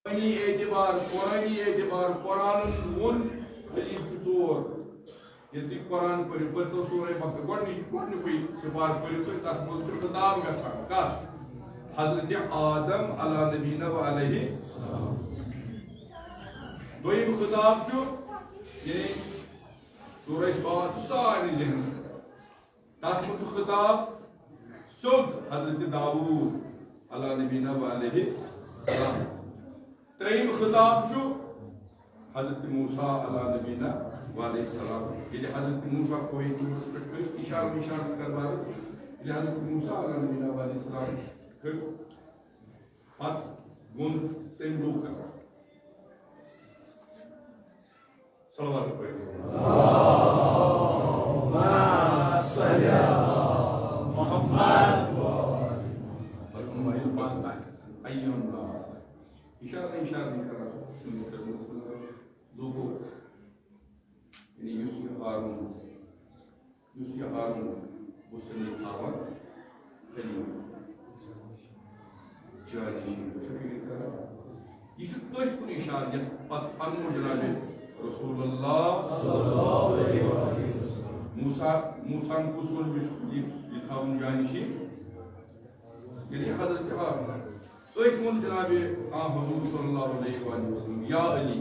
Qur'ani एतबार Qur'an won Khalif Tor यदि Qur'an पर तो सूरह बकरा कोई सिफार पर तो तस मज खिताब गसान कस हजरत आदम अला नबीना व अलैहि सलाम दोयम खिताब जो ये सूरह स्वात सारी जहन तस मज खिताब सुब हजरत दाऊद अला नबीना व अलैहि सलाम त्रेम खिताब शु हजरत मूसा अला नबीना वाले सलाम ये हजरत मूसा कोई इशारा करवा ये हजरत मूसा अला नबीना वाले सलाम फिर हाथ गुण तेम लोग कर सलावत पढ़ेंगे अल्लाहुम्मा सल्ली अला मुहम्मद और हमारी बात अय्युल्लाह इशारा नहीं कर रहा लोगों यानी यूसुफ हारून मुस्लिम आवर कलीम जानी शफीक करा इस तो कुन इशारा या पत फरमो जनाब रसूलुल्लाह सल्लल्लाहु अलैहि वसल्लम मूसा कुसूल लिखाउन जानी यानी हजरत हारून तो एक मुन जनाब हुजूर सल्लल्लाहु अलैहि वसल्लम या अली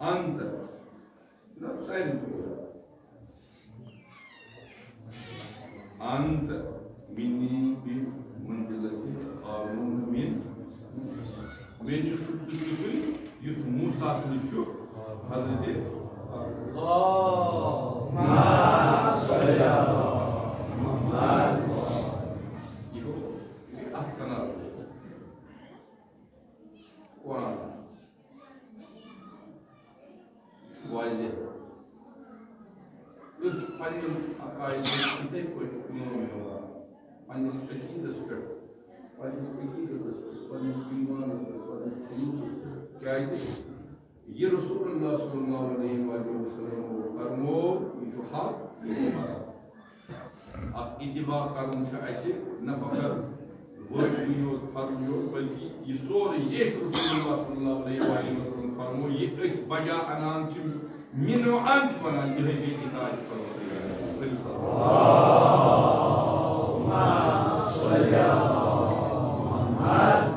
अंत ना साइलेंट अंत मिनी बि मंजिलति हारून मिन युथ मूसा सु हजरत अल्लाहुम्मा सल्ली अला मुहम्मद ये रसूलुल्लाह सल्लल्लाहु अलैहि वसल्लम फरमो जो हक अब इत्तिबा करन ऐसे न फकत वर्डियो फरमो बल्कि ये सोरे ये रसूलुल्लाह सल्लल्लाहु अलैहि वसल्लम फरमो ये इस बजा अनान मिनो अंश बना ये है इताअत करो अल्लाहुम्मा सल्ली अला मुहम्मद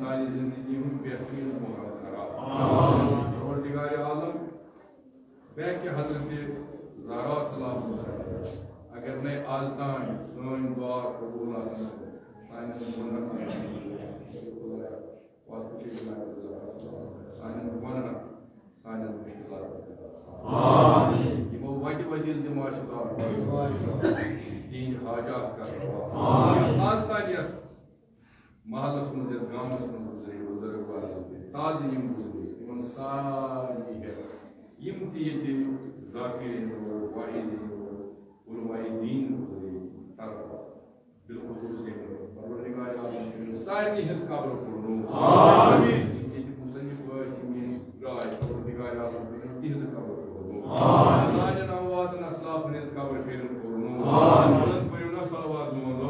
सानी जिंदगी में बेहतरीन मौका करा। परवरदिगार आलम बैक हजरत ज़हरा सलाम अगर ने आज तान सोन दुआ कबूल आसन सानी मुन्नत वास्ते सानी मुन्नत सानी मुश्किलात आमीन यमो वाजि वजील दिमाशदार दीन हाजात कर आमीन आज तानियत महलस में गामस में गुजरे बुजुर्ग वाले ताज़ यम गुजरे यमन सारी है यम ती ज़ाकिरीन वाइज़ीन उलमाए दीन गुजरे तरफ बिलखुसूस परवरदिगार आलम सारी हिज कब्र कुर्नु आमीन ये मुसन्निफ वासिमीन राय परवरदिगार आलम हिज कब्र कुर्नु आमीन साजन अवाद असलाफ हिज कब्र कुर्नु आमीन पयना सलवात मोदो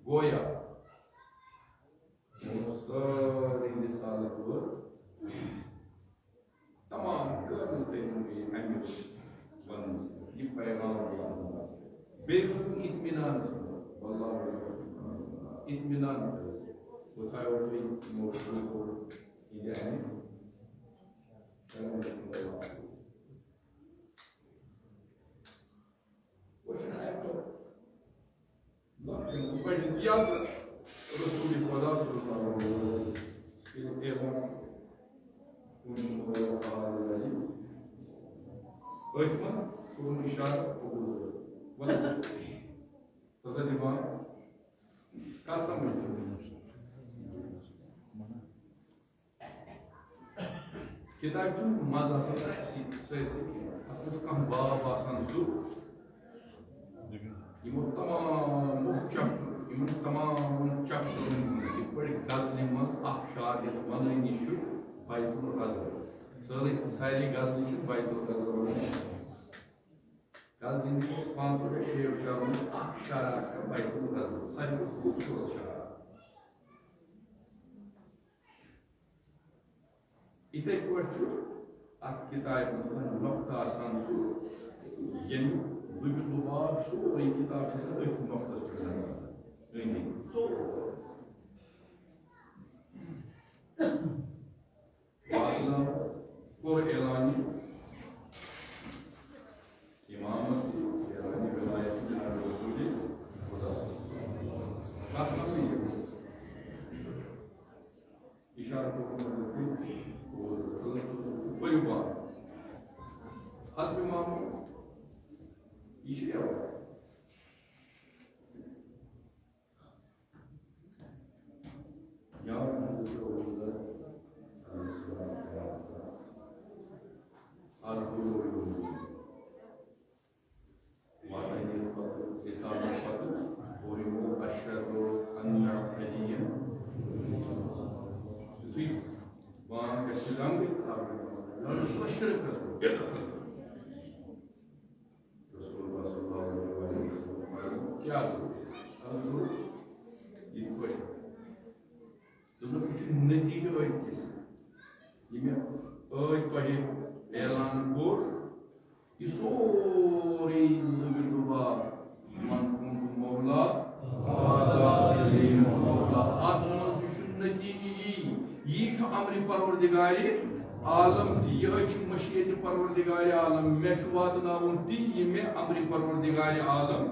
गोया तमाम पैगाम इत्मीनान इत्मीनान किताब मजा बाब आसान सू तमाम चैप्टर गजल मज शार वनी बैतुल गजल सारी गजल बैतुल गजल गजल 506 शार शार बैतुल गजल सारी खूबसूरत शार इतने पे किताब नुक्त आसान सू यम लुबाब सोरे किताब नुक्त कोर एलानी इमामत एलानी विलायत इशारा परिवार हस्ब मामू यह क्या नतीजे ऐलान कोर यह सोरे मौला नतीजे यह अमर परवरदिगार आलम यह मशीत परवरदिगार आलम मे वातनावन ती मे अमर परवरदिगार आलम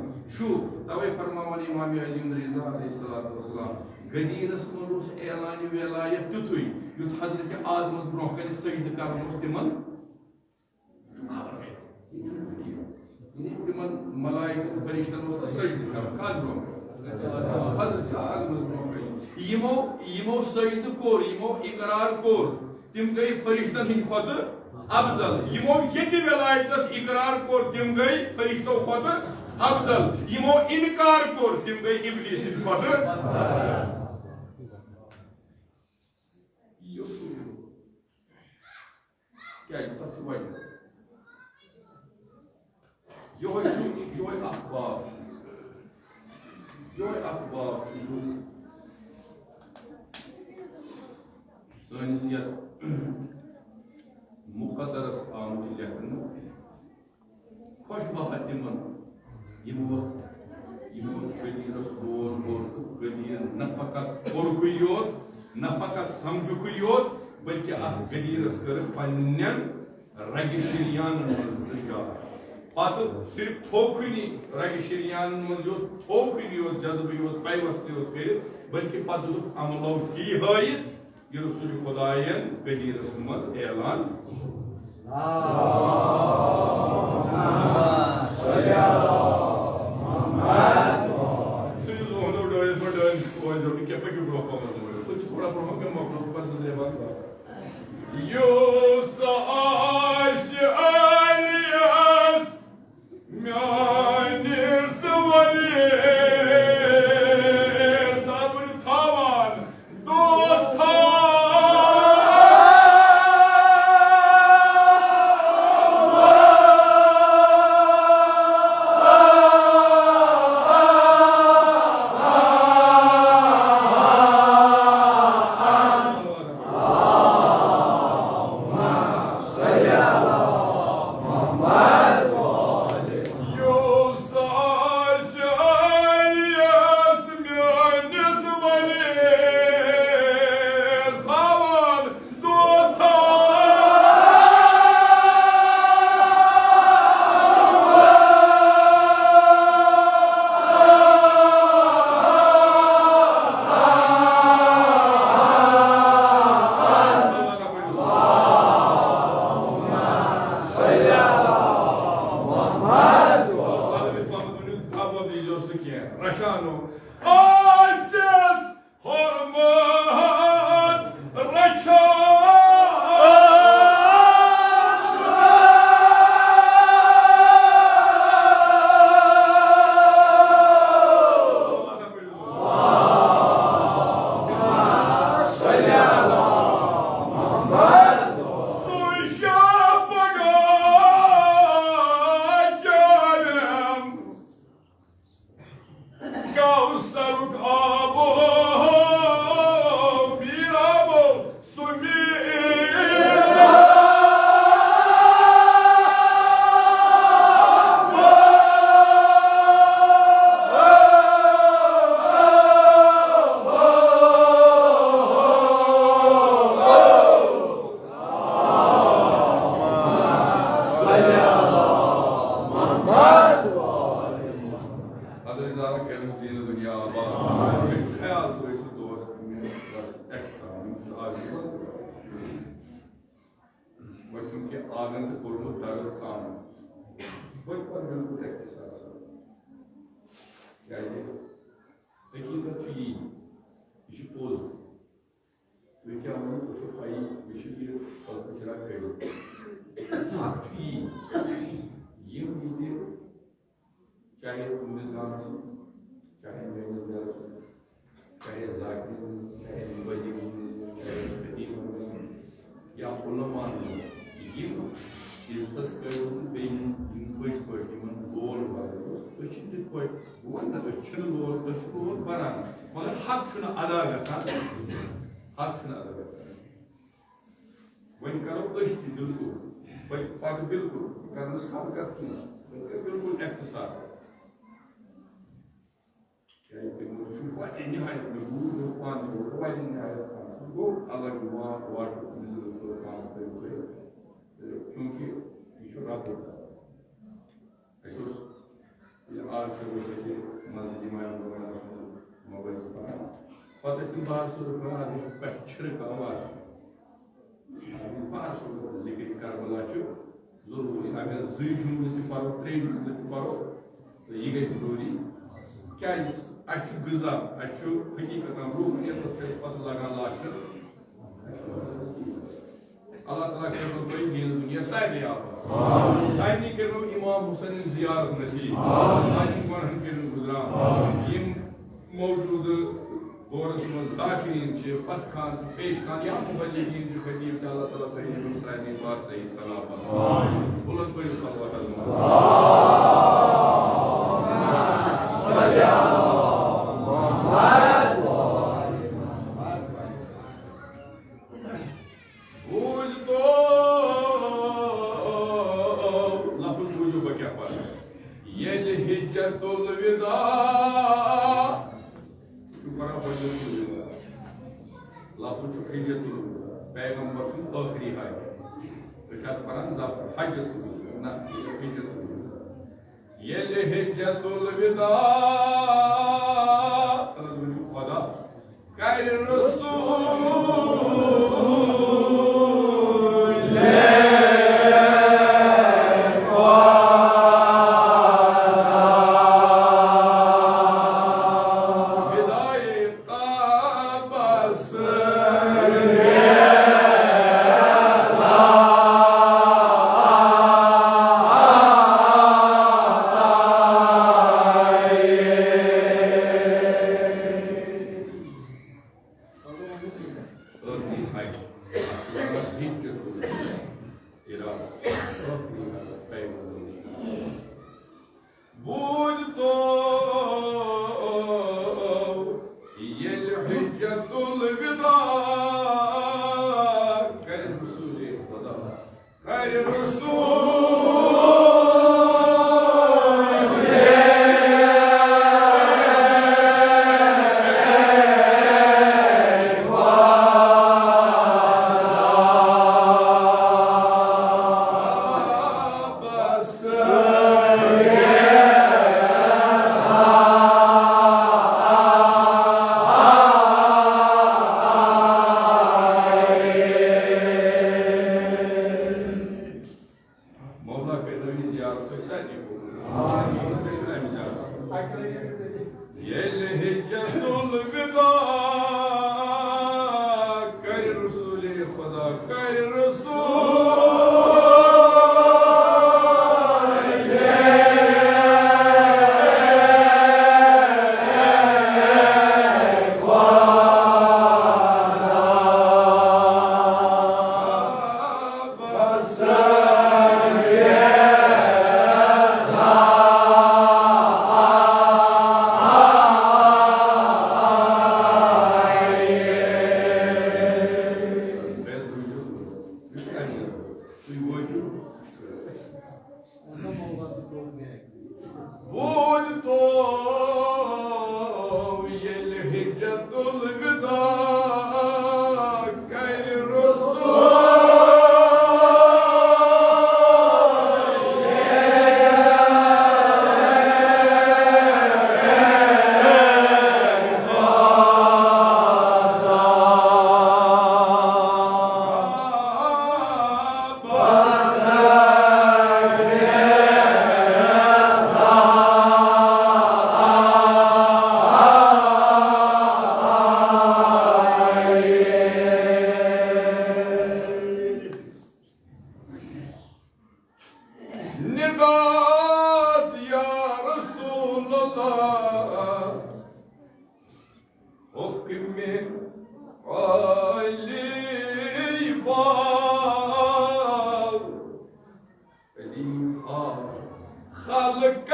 तवे फरमान इमाम अली रज़ा अलैहिस्सलाम गदीरस मनुस ऐलान वेलायत तुथु युथ हजरत आदम ब्रोह कन सजद करन तिमन खबर है तिमन मलाइक फरिश्तन सजद करन काज ब्रोह हजरत आदम ब्रोह यमो सजद कोर यमो इकरार कोर तिम गई फरिश्तन हिंद खुद अफजल यमो यदि वेलायतस इकरार कोर तिम गई फरिश्तों खुद अफजल यमो इनकार कोर तिम गई इब्लीस खुद क्या अखबार सनिस ये मुकदरस आमुत लेखन खुशबह तिमन गदीरस दोन गदीर न फकत कोरक योत न फकत समझुक योत बल्कि अत गदीरस कर पन्न रग शरियान पत सिर्फ थोखनी रग शरियान मज थोखनी योत जज्ब योत पैवस्त योत कर बल्कि पत अमलो ती हायत यह रसूल खुदायन गदीरस मज ऐलान थोड़ा चूंकि आगन तो कोर्मुत दर्द काम वही पर बिल्कुल एक साथ क्या है हकीकत ये ये पोज वे क्या हम कुछ पाई विशु की पहुंचना करें आप ये उम्मीदें चाहे निज़ाम से चाहे मेरे चाहे जाकिर चाहे मुबलिग चाहे खतीब या उलमा ये इस करो बेन इन कोई पढ़ी मन गोल वाले तो चिंतित कोई वो ना तो चल गोल बना मगर हक शुना अदा गसा हक शुना अदा गसा वही करो कश्ती बिल्कुल वही पाक बिल्कुल करना सब करती है बिल्कुल इख्तिसार in nihayet bu puan bu var in nihayet bu Allah var bizi soru kaldı çünkü şu raporda esos ya arsa bu şey mazdimayan bu mabazı fakat bu bar soru bana bir pekçir kalmaz bar soru zikir karmalaçı zorunlu agar zıcumlu paro trejumlu paro ये जरूरी क्या अच्छु गजा अच्छु हकीकत रूहनियत पत लगा लाशस अल्लाह ताला करो कोई दीन दुनिया सारी सारी करो इमाम हुसैन जियारत नसीब सारी मन करो गुजरा ये मौजूद दौरस में जाकिरीन छे पस खान पेश खान या मुबल्लिगीन जो खतीब अल्लाह ताला करीम सारी बात सही सलामत बुलंद पर सल्लल्लाहु पैगंबर सुन आखिरी है बेचार परन जब हजत ना हिजत ये ले हिजतुल विदा खुदा कर रसूल الناس يا رسول الله حكم علي بار خلق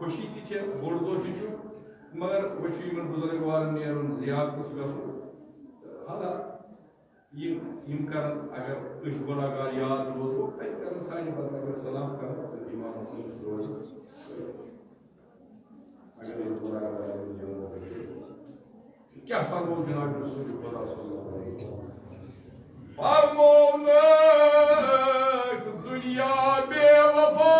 खुशी ती बोड़ दो मगर वह बुजुर्गवार जियारत हाला अगर गुनाहगार याद रोजो सान अगर सलाम कर क्या फरमो जनाब रसूल खुदा दुनिया बेवफा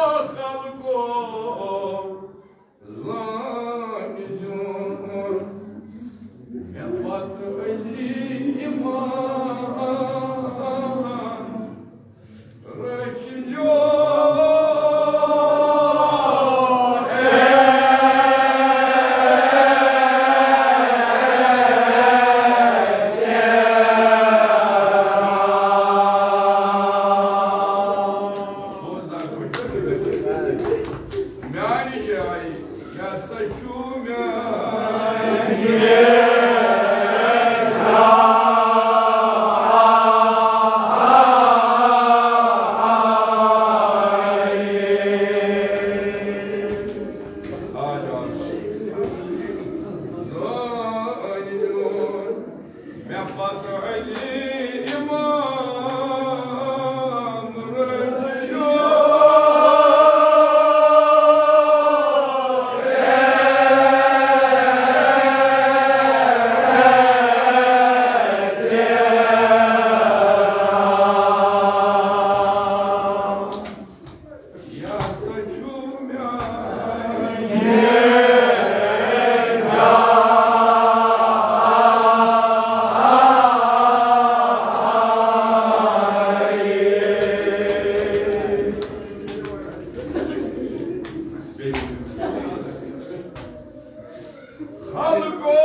खल्को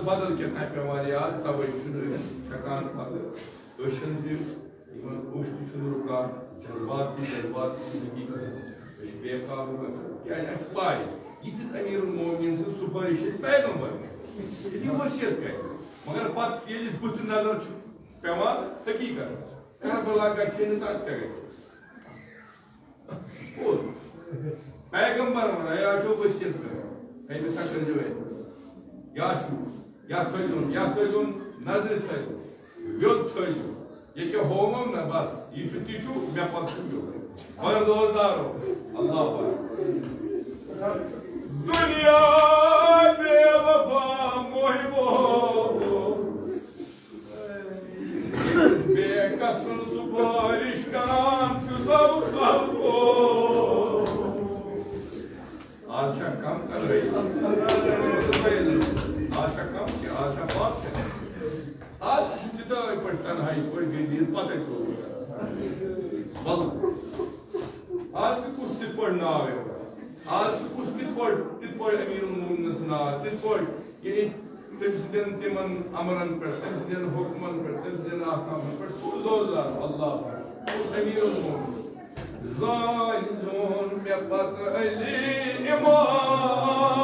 बदल क्या पेवान याद तवे हकान रुकान जज्बात जिंदगी बेकाबू क्या पाए यीतिस अमीर मोमिन सुपारिश पैगंबर वसीयत कर मगर पे बुत नजर पेवान हकीकत करबला क्या पैगंबर वन या वसीयत कर या थोन नजर थो व्योद थो ये क्या होमम ना बस ये तीचु मे पत्थो बरदोरदारो अल्लाह दुनिया बेवफा मोहिबो बेकसन सुपारिश करान सब खल्को आशा कम कर रही आशा कम की आशा बात है आज शुद्धिता पर तन्हाई कोई गई पता तो बल आज भी कुछ तितपड़ ना आवे आज भी कुछ तितपड़ अमीर मुमिन ना तितपड़ यानी तमसदन तिमन अमरन पर तमसदन हुक्मन पर तमसदन ahkam पर सुल्लाह अल्लाह अमीर मुमिन ज़ाहिदुन में पता अली इमाम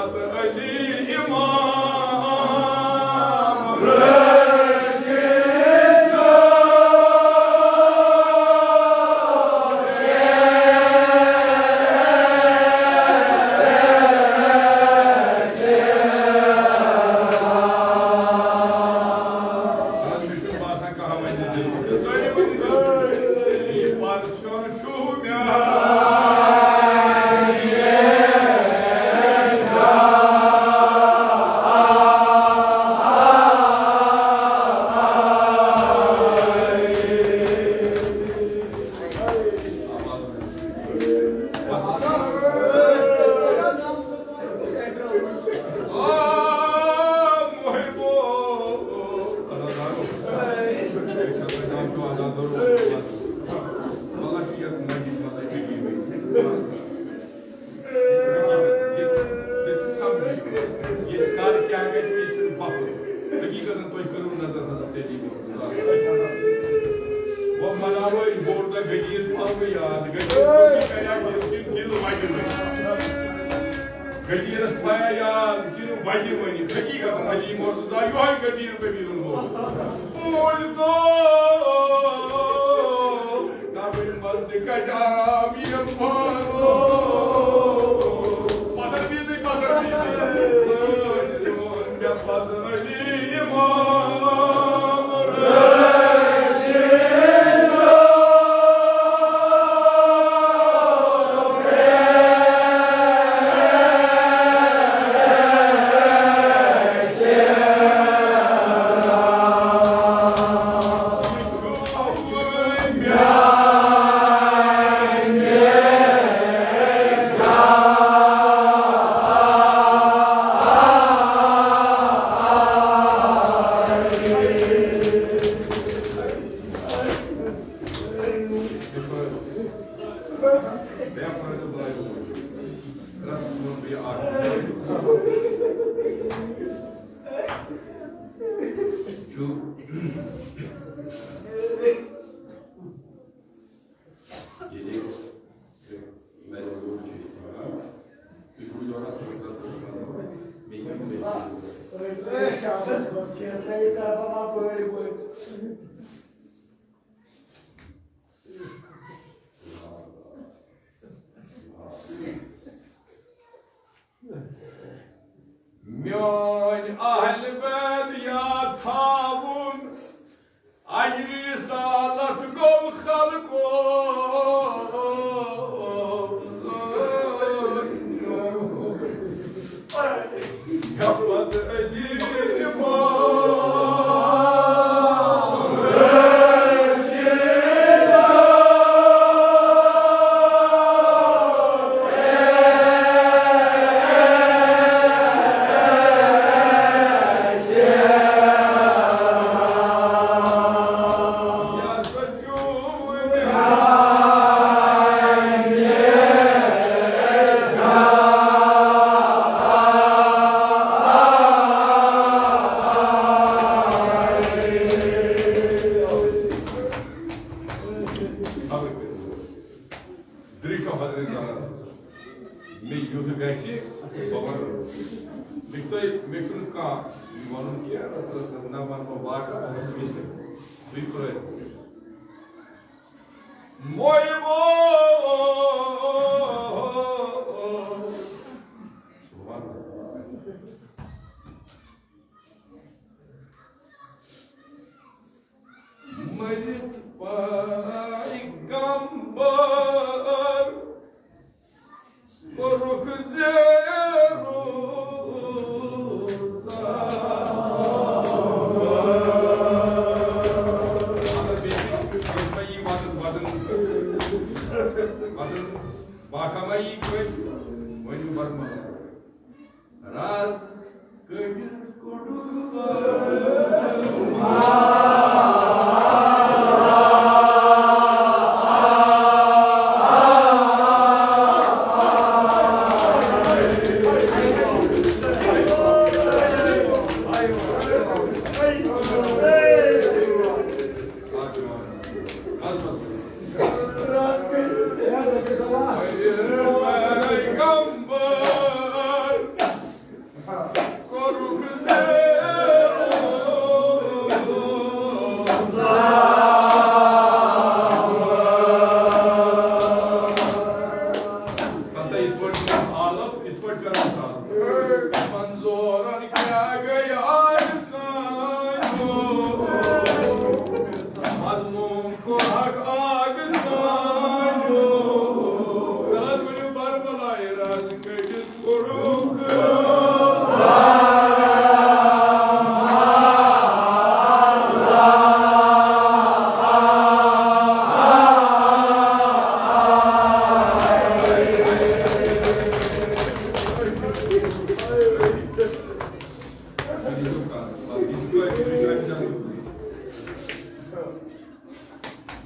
Father, Şahıs maskiyatlayı karbama böyle böyle. Myon ahl bed ya tabun Agri salat gov khalqo Yapad ecir Dricho Hazret me yuhi gaisi babar miktoy ka wanun kiya rasul naman ko baka miste bikore moy mo Majid Paigambar Koruk Bakamai kuet, moju barma. Rat kejut kuduk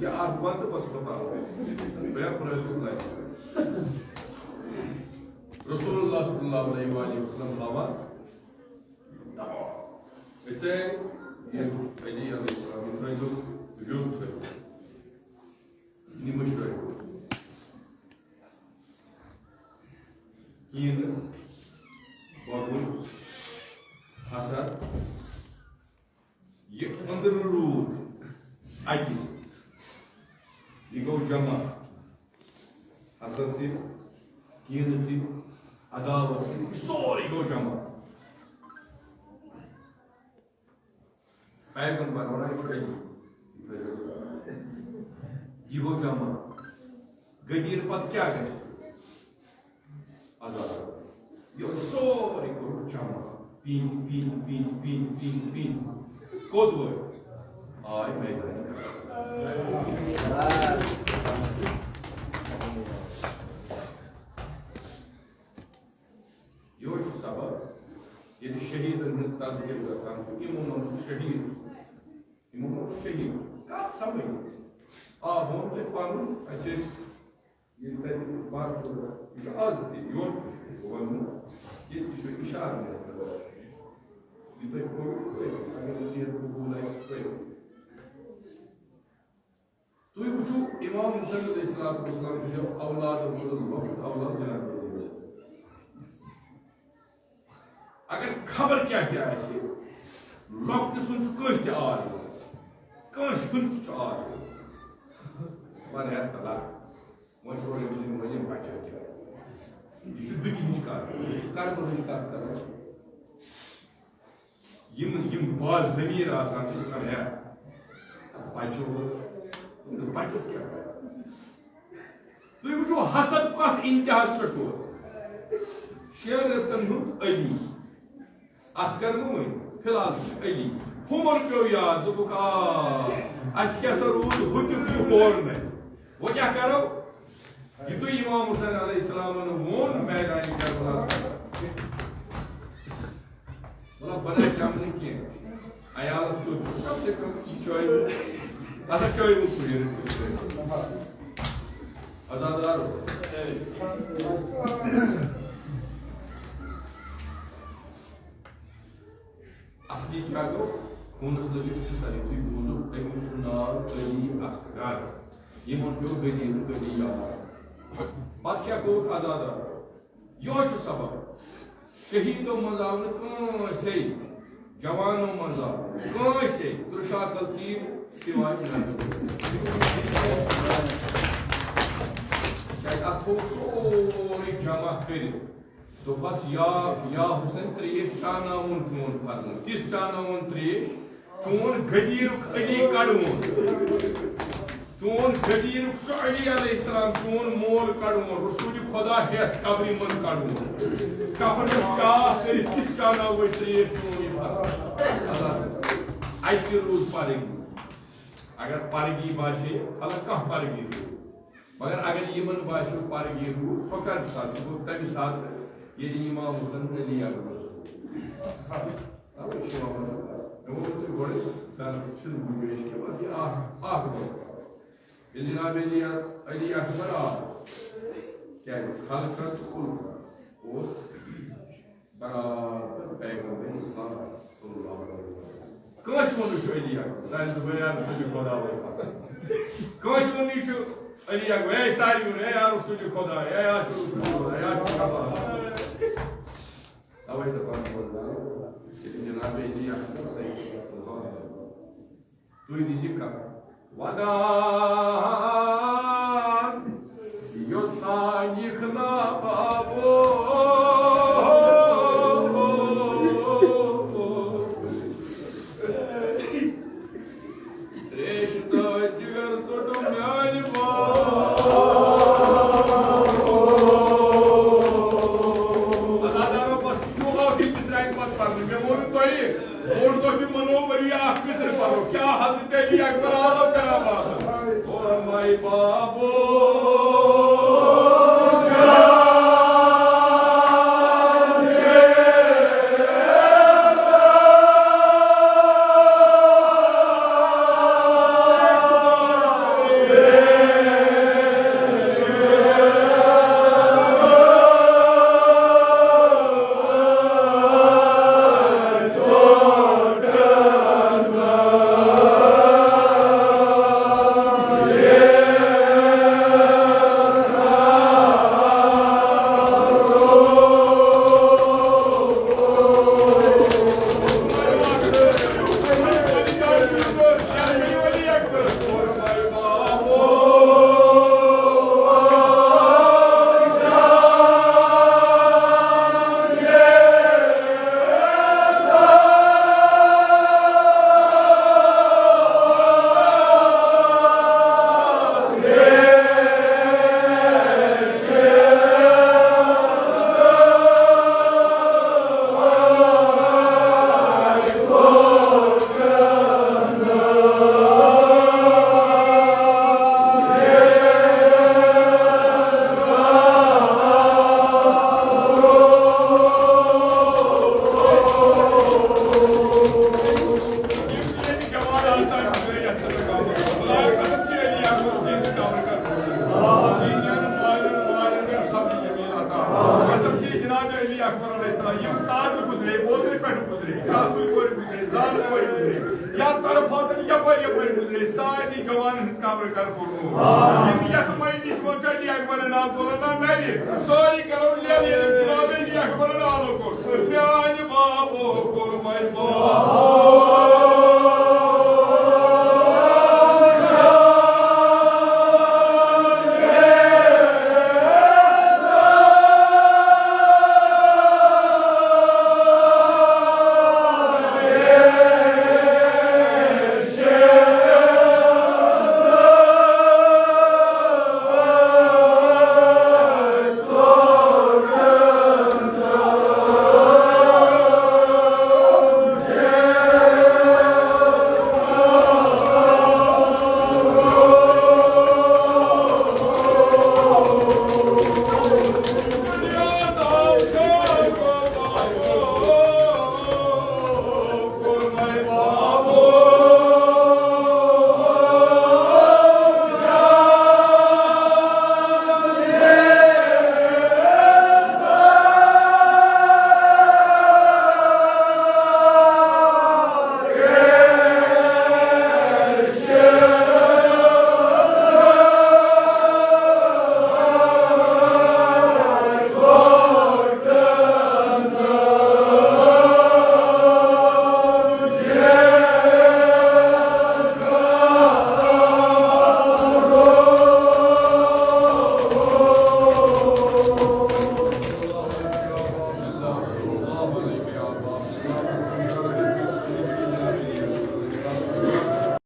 Ya argüman da basıp veya Resulullah. Resulullah sallallahu aleyhi ve sellem lava. Ese Ali aleyhisselam intraido junto. Ni mashray. Yine babul hasar yekmandır Aji Igo Jama Hasati Kinati Adawati Sorry Igo Jama Peygamber ona şöyle Igo Jama Gadir pat kya gaya Azad Yo sorry Igo Jama Pin Code word Ay meydan Yoş sabah yedi şehidin tazkir edersen şu imamın şehid imamın şehid kat samay ahon te panun ases yedi var şurada şu az değil yoş onun yedi şu işaret ediyor bir de koy hani siyah bu bulay koy तो ये पूछो इमाम हुसैन अलैहिस्सलाम जो औलाद औलाद जनाब अगर खबर क्या क्या ऐसे लॉक्ट सुन कस ते आर कस हुन आर वन है तला वन रोड में मुझे बचा क्या ये शुद्ध की निष्कार कर यम बाज जमीर आसान सिस्टम है बचो तो बचस क्या तुम वो हसद कत इंतहास पे को शेर रतन हुन अली असगर मुन फिलहाल अली हुमर को याद दुबका अस क्या सरूद हुद होर ने वो क्या करो ये तो इमाम हुसैन अलैहिस्सलाम ने वोन मैदान करबला बोला बना जामने के अयाल तो सबसे कम चॉइस अच्छा चॉइस मुझे आजादार असली क्या गो खून असली सारी तुई बोलो तमिस नाम अली असगर ये मन पे गली गली यार बात क्या को आजादार यो जो सबब शहीदों मजाव से जवानों मजाव से तुरशा तलतीर शिवाजी सोरी जमा कर तो बस या हुसैन त्रेश चानावन चोन फर्म किस चानावन त्रेश चोन गदीरुक अली कड़वन चोन गदीरुक सो अली अलैहिस्सलाम चोन मोल कड़वन रसूल खुदा है कब्र मन कड़वन कफन चाह कर किस चानावन त्रेश चोन फर्म आई रोज पारेगी अगर पारगी बासे अलग कह पारगी मगर अगर यमन बासे पारगी रूस फकर साथ तभी साथ ये इमाम हुसैन अली अकबर अब शुरू हो तो घोड़े साल शुरू हुए इसके बाद ये आह ये जनाब अली अकबर क्या है खालका कुल और बराबर पैगंबर इस्लाम सल्लल्लाहु अलैहि वसल्लम कौन मनुष्य अली अकबर साल बयान सुनी खुदा कौन मनुष्य अली अकबर ए सारी है यार सुनी खुदा है यार सुनी यार अवै तो बात बोल रहा है कि जनाब अली अकबर सल्लल्लाहु अलैहि वसल्लम तो दीजिए का वदान योता निखना बाबो क्या हजरत अली अकबर आलम करामात और हमारे बाबो Sorry, Bravo, kurmayın.